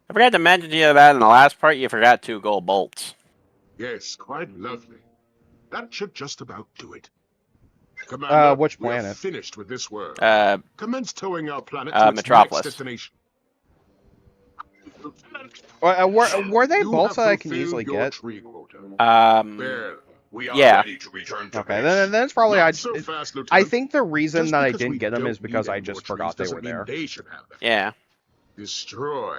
I forgot to mention to you that in the last part, you forgot 2 gold bolts. Yes, quite lovely. That should just about do it. Commander, Which we are planet? finished with this world. Uh, Commence towing our planet to its next Metropolis. destination. Lieutenant, Were they you bolts have that I can fulfilled easily your get? tree quota. Um, Well, we are yeah. ready to return to Okay, base. then it's probably Not so fast, I Lieutenant. think the reason Just that I because didn't we get them is don't because need I any more just trees forgot they were doesn't mean there. they should have them. Yeah. Destroy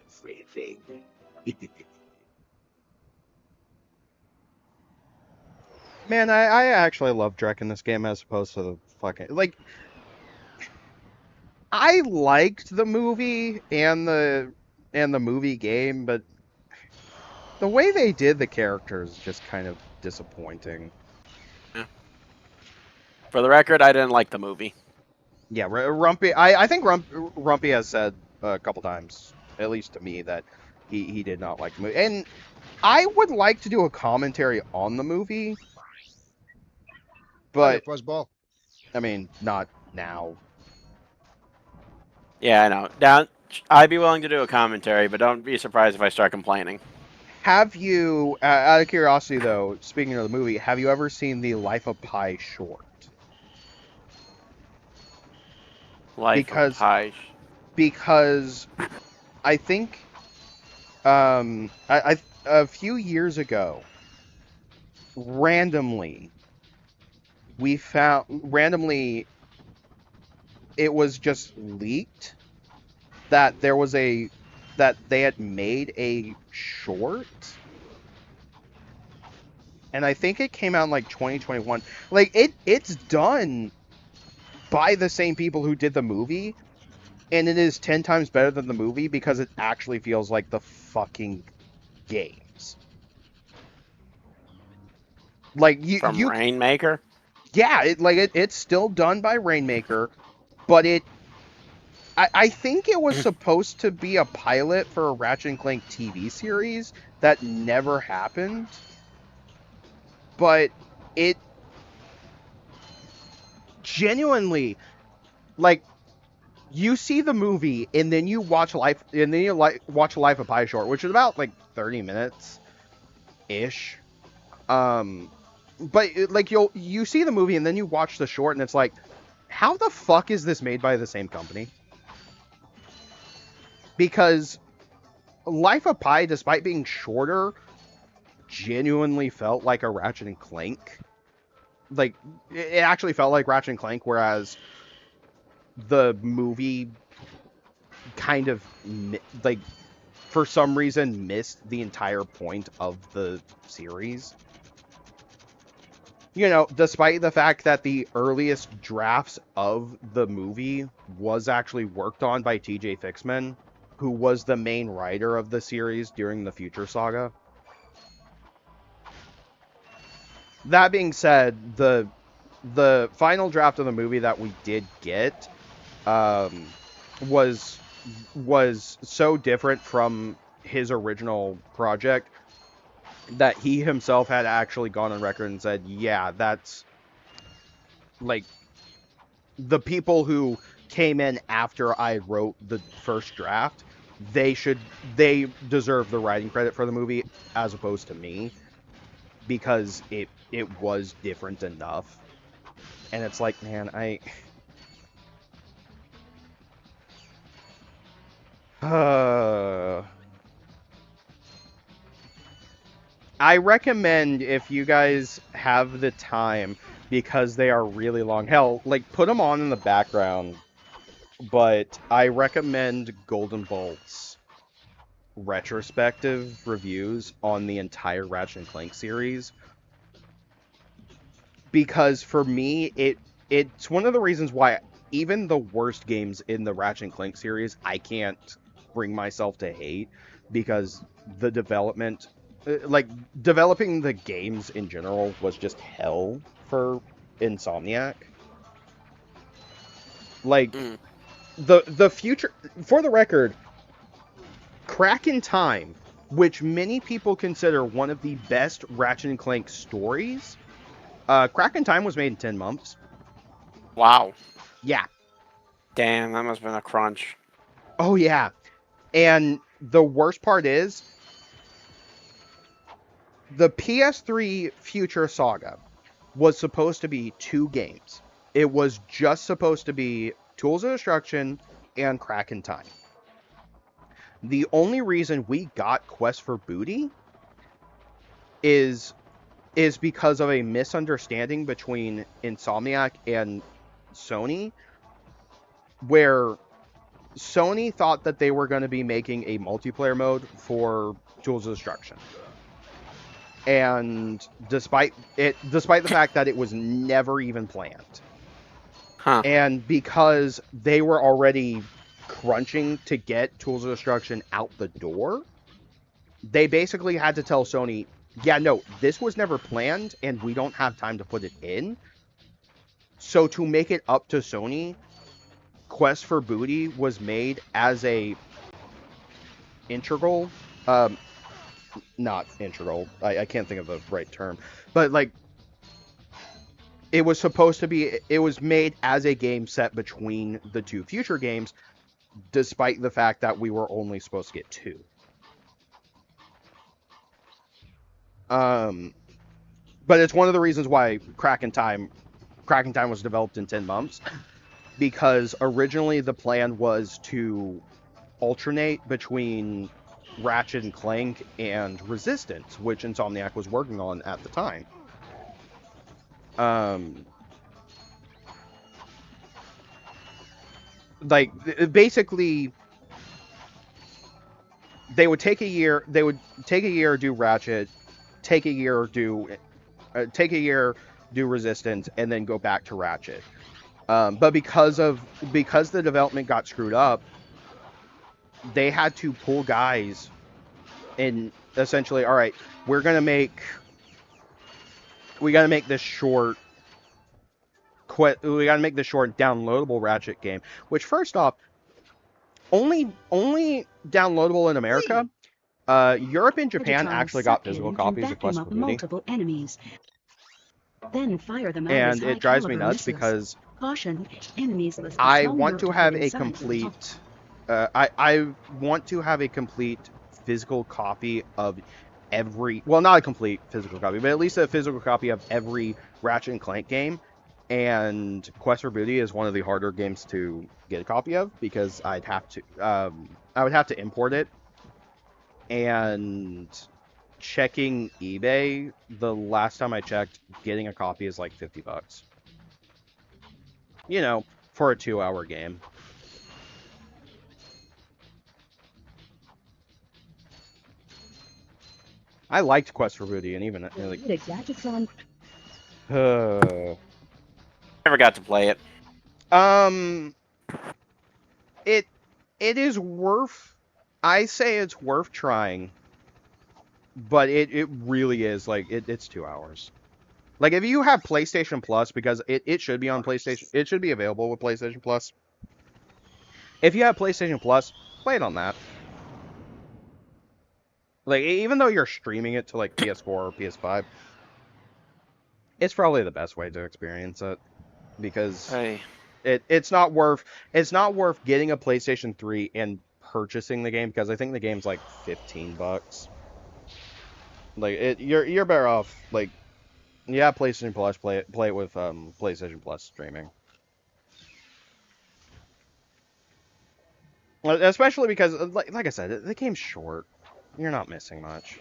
everything. Man, I actually love Drek in this game as opposed to the fucking like. I liked the movie and the movie game, but the way they did the characters is just kind of disappointing. Yeah. For the record, I didn't like the movie. Yeah, Rumpy. I think Rumpy has said a couple times, at least to me, that he did not like the movie, and I would like to do a commentary on the movie, Hiya, but Fuzzball. I mean, not now. Yeah, I know. Down. I'd be willing to do a commentary, but don't be surprised if I start complaining. Have you, out of curiosity though, speaking of the movie, have you ever seen the Life of Pi short? Life of Because Pi. because I think I a few years ago, randomly we found randomly it was just leaked that there was that they had made a short, and I think it came out in like 2021. Like it's done by the same people who did the movie, and it is 10 times better than the movie because it actually feels like the fucking games. Like From you Rainmaker? yeah, it's still done by Rainmaker, but I think it was supposed to be a pilot for a Ratchet and Clank TV series that never happened. But it genuinely, like, you see the movie and then you watch watch Life of Pi short, which is about like 30 minutes ish. But like you see the movie and then you watch the short and it's like, how the fuck is this made by the same company? Because Life of Pi, despite being shorter, genuinely felt like a Ratchet and Clank. Like, it actually felt like Ratchet and Clank, whereas the movie kind of, like, for some reason missed the entire point of the series. You know, despite the fact that the earliest drafts of the movie was actually worked on by TJ Fixman, who was the main writer of the series during the Future Saga. That being said, the final draft of the movie that we did get um, was so different from his original project that he himself had actually gone on record and said, yeah, that's like the people who came in after I wrote the first draft, they deserve the writing credit for the movie as opposed to me, because it was different enough. And it's like, man, I recommend, if you guys have the time, because they are really long. Hell, like, put them on in the background. But I recommend Golden Bolt's retrospective reviews on the entire Ratchet and Clank series, because for me, it's one of the reasons why even the worst games in the Ratchet and Clank series I can't bring myself to hate, because the development, like, developing the games in general was just hell for Insomniac. Like, Mm. the future, for the record, Crack in Time, which many people consider one of the best Ratchet and Clank stories, Crack in Time was made in 10 months. Wow. Yeah. Damn, that must have been a crunch. Oh, yeah. And the worst part is the PS3 Future Saga was supposed to be 2 games. It was just supposed to be Tools of Destruction and Crack in Time. The only reason we got Quest for Booty is because of a misunderstanding between Insomniac and Sony, where Sony thought that they were going to be making a multiplayer mode for Tools of Destruction. And despite the fact that it was never even planned. Huh. And because they were already crunching to get Tools of Destruction out the door, they basically had to tell Sony, yeah, no, this was never planned and we don't have time to put it in. So to make it up to Sony, Quest for Booty was made as a integral, not integral, I can't think of the right term, but like, it was supposed to be, it was made as a game set between the 2 future games, despite the fact that we were only supposed to get 2. But it's one of the reasons why Crack in Time was developed in 10 months, because originally the plan was to alternate between Ratchet and Clank and Resistance, which Insomniac was working on at the time. Like, basically, they would take a year do Ratchet, take a year do Resistance, and then go back to Ratchet. But because the development got screwed up, they had to pull guys and essentially, all right, we gotta make this short downloadable Ratchet game. Which, first off, only downloadable in America. Europe and Japan actually got physical copies of Quest for Booty. Multiple enemies. Then fire them out And it drives me nuts because caution, enemies I want to have a complete I want to have a complete physical copy of every, well, not a complete physical copy, but at least a physical copy of every Ratchet and Clank game. And Quest for Booty is one of the harder games to get a copy of because I would have to import it. And checking eBay, the last time I checked, getting a copy is like $50. You know, for a 2-hour game. I liked Quest for Booty, and even like, Never got to play it. it is worth. I say it's worth trying, but it really is like it's 2 hours. Like, if you have PlayStation Plus, because it should be on PlayStation, it should be available with PlayStation Plus. If you have PlayStation Plus, play it on that. Like, even though you're streaming it to like PS4 or PS5, it's probably the best way to experience it, because it's not worth getting a PlayStation 3 and purchasing the game, because I think the game's like $15. Like, you're better off, like, yeah, PlayStation Plus, play it with PlayStation Plus streaming. Especially because, like I said, the game's short. You're not missing much.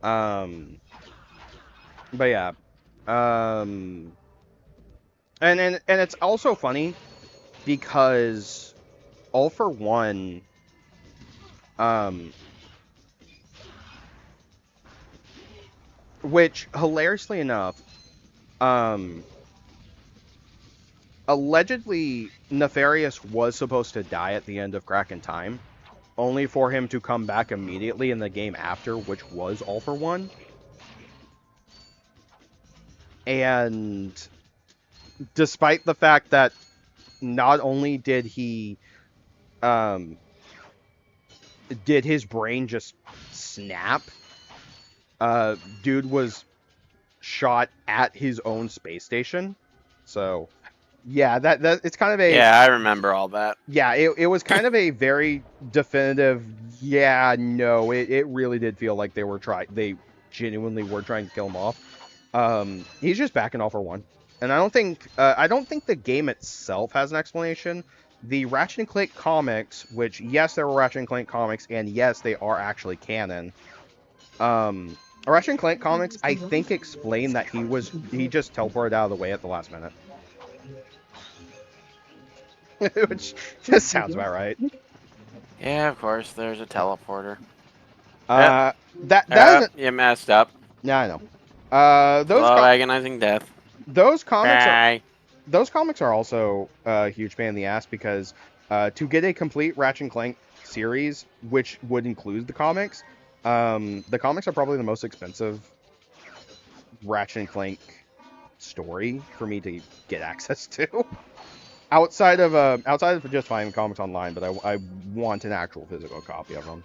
But yeah. And it's also funny because All for One, which, hilariously enough, allegedly Nefarious was supposed to die at the end of Crack in Time, only for him to come back immediately in the game after, which was All for One. And despite the fact that not only did he did his brain just snap, dude was shot at his own space station. So Yeah, that it's kind of a Yeah, I remember all that. yeah, it was kind of a very definitive, yeah, no, it really did feel like they genuinely were trying to kill him off. He's just backing off for one. And I don't think the game itself has an explanation. The Ratchet and Clank comics, which yes, there were Ratchet and Clank comics, and yes, they are actually canon. Ratchet and Clank comics, I think, explain that he just teleported out of the way at the last minute. Which just sounds about right. Yeah, of course. There's a teleporter. Yep. That Yep. isn't. You messed up. Yeah, I know. Slow, agonizing death. Those comics are Bye. those comics are also a huge pain in the ass because to get a complete Ratchet and Clank series, which would include the comics are probably the most expensive Ratchet and Clank story for me to get access to. outside of just finding comics online, but I want an actual physical copy of them.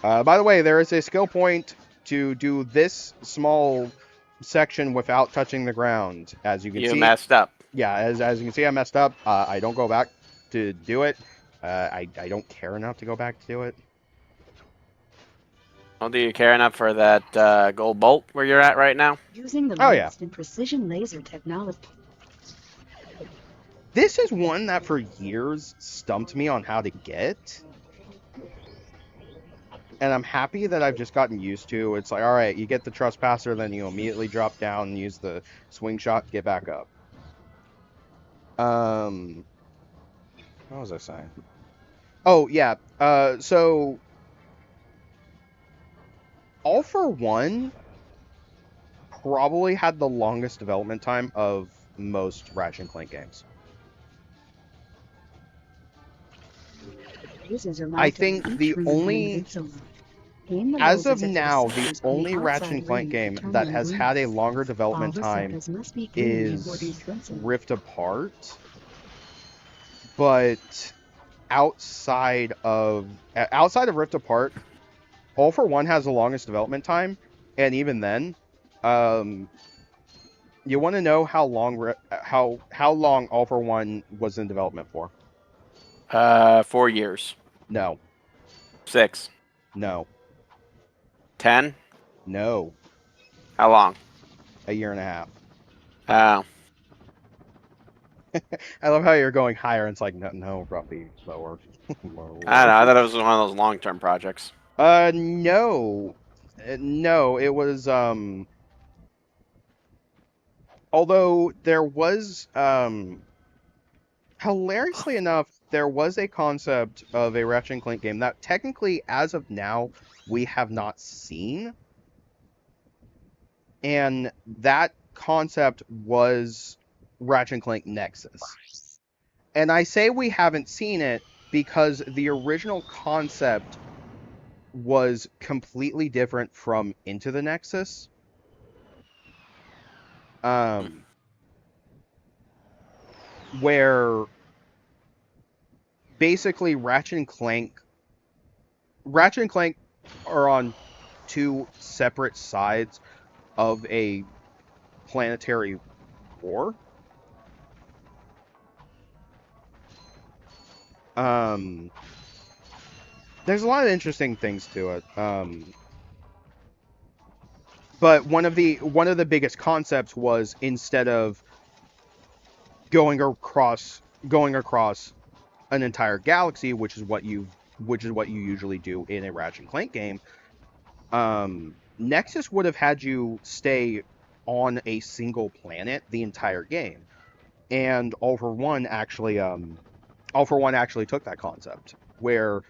By the way, there is a skill point to do this small section without touching the ground. As you can You see, messed up. yeah, as you can see, I messed up. I don't go back to do it. I don't care enough to go back to do it. Well, do you care enough for that gold bolt where you're at right now? Using the Oh, yeah. latest in precision laser technology. This is one that for years stumped me on how to get. And I'm happy that I've just gotten used to. It's like, all right, you get the trespasser, then you immediately drop down and use the swing shot, get back up. What was I saying? Oh yeah. So All for One probably had the longest development time of most Ratchet and Clank games. I think the only, as of now, the only Ratchet and Clank game that has had a longer development time is Rift Apart. But outside of Rift Apart, All for One has the longest development time, and even then, you want to know how long All for One was in development for? 4 years. No, 6. no, 10. no. How long? A year and a half. Oh. I love how you're going higher, and it's like no, probably lower. Lower. I don't know. I thought it was one of those long-term projects. No, no. It was although there was hilariously enough, there was a concept of a Ratchet and Clank game that technically, as of now, we have not seen. And that concept was Ratchet and Clank Nexus. And I say we haven't seen it because the original concept was completely different from Into the Nexus. Where basically Ratchet and Clank are on two separate sides of a planetary war. There's a lot of interesting things to it. But one of the biggest concepts was instead of going across an entire galaxy, which is what you usually do in a Ratchet and Clank game, Nexus would have had you stay on a single planet the entire game. And All for One actually took that concept where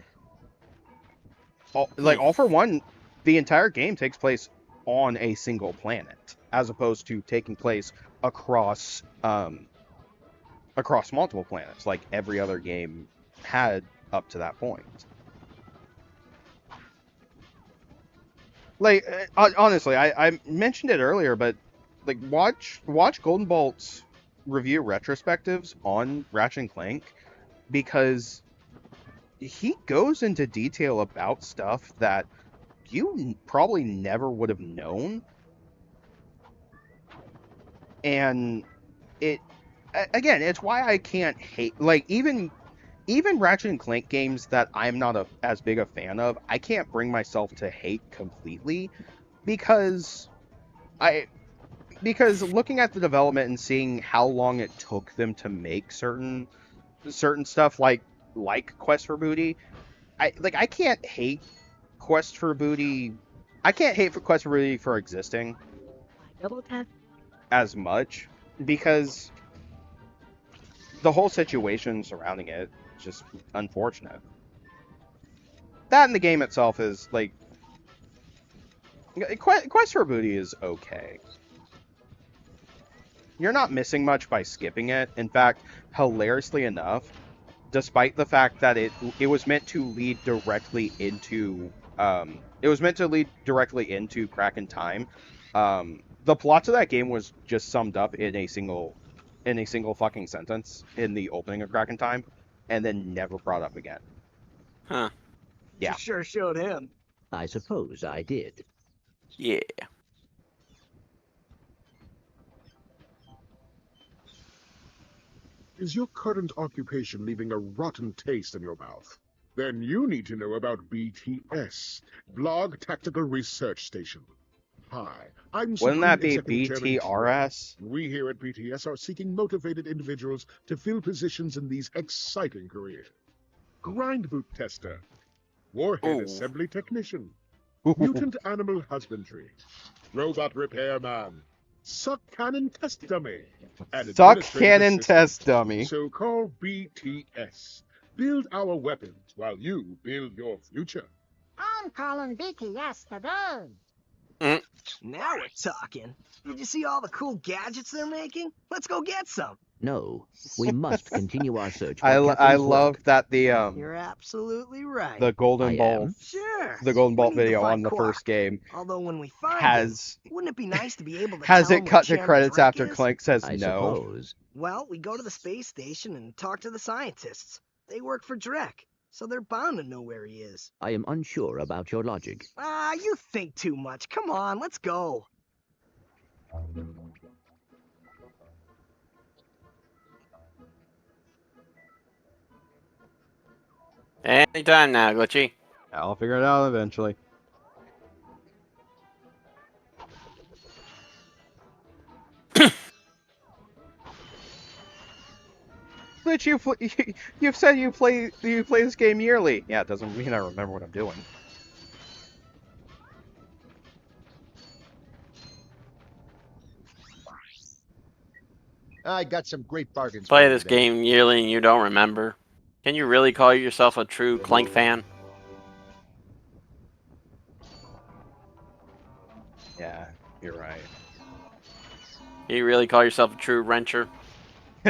All for One, the entire game takes place on a single planet as opposed to taking place across multiple planets like every other game had up to that point. Like honestly, I mentioned it earlier, but like watch Golden Bolt's review retrospectives on Ratchet and Clank because he goes into detail about stuff that you probably never would have known, and again, it's why I can't hate, like, even Ratchet and Clank games that I'm not as big a fan of, I can't bring myself to hate completely because I looking at the development and seeing how long it took them to make certain stuff like Quest for Booty, I can't hate Quest for Booty. I can't hate for Quest for Booty for existing Double tap. as much because the whole situation surrounding it is just unfortunate. That and the game itself is like Quest for Booty is okay. You're not missing much by skipping it. In fact, hilariously enough, despite the fact that it was meant to lead directly into Crack in Time, the plot of that game was just summed up in a single fucking sentence in the opening of Crack in Time, and then never brought up again. Huh. Yeah. You sure showed him. I suppose I did. Yeah. Is your current occupation leaving a rotten taste in your mouth? Then you need to know about BTS, Blog Tactical Research Station. Hi, I'm Wouldn't that be Supreme Executive Chairman BTRS? Trump. We here at BTS are seeking motivated individuals to fill positions in these exciting careers. Grind boot tester, warhead Ooh. assembly technician, mutant animal husbandry, robot repairman, suck cannon test dummy, and Suck administrative cannon assistant. test dummy. So call BTS. Build our weapons while you build your future. I'm calling BTS today. Now we're talking. Did you see all the cool gadgets they're making? Let's go get some. No, we must continue our search for I Catherine's love work. that You're absolutely right. the Golden I Ball am. Sure. the Golden Ball We need to video find on the Quark. first game Although when we find has him, wouldn't it be nice to be able to has tell it him cut what to Chairman credits Drake after is? Clank says I no. suppose. Well, we go to the space station and talk to the scientists. They work for Drek, so they're bound to know where he is. I am unsure about your logic. Ah, you think too much. Come on, let's go. Anytime now, Glitchy. I'll figure it out eventually. But you've said you play this game yearly. Yeah, it doesn't mean I remember what I'm doing. I got some great bargains. Play for you this today. game yearly and you don't remember. Can you really call yourself a true Clank fan? Yeah, you're right. Can you really call yourself a true wrencher?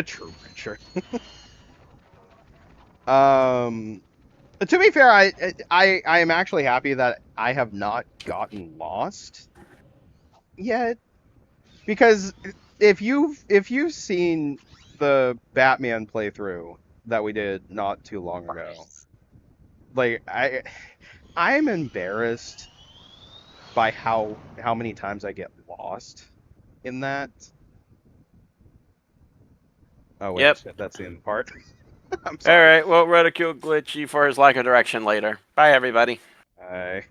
True, sure. To be fair, I am actually happy that I have not gotten lost yet, because if you've seen the Batman playthrough that we did not too long ago, like I'm embarrassed by how many times I get lost in that. Oh wait, Yep. shit, that's the end part. I'm All sorry. right, well, ridicule Glitchy for his lack of direction later. Bye, everybody. Bye.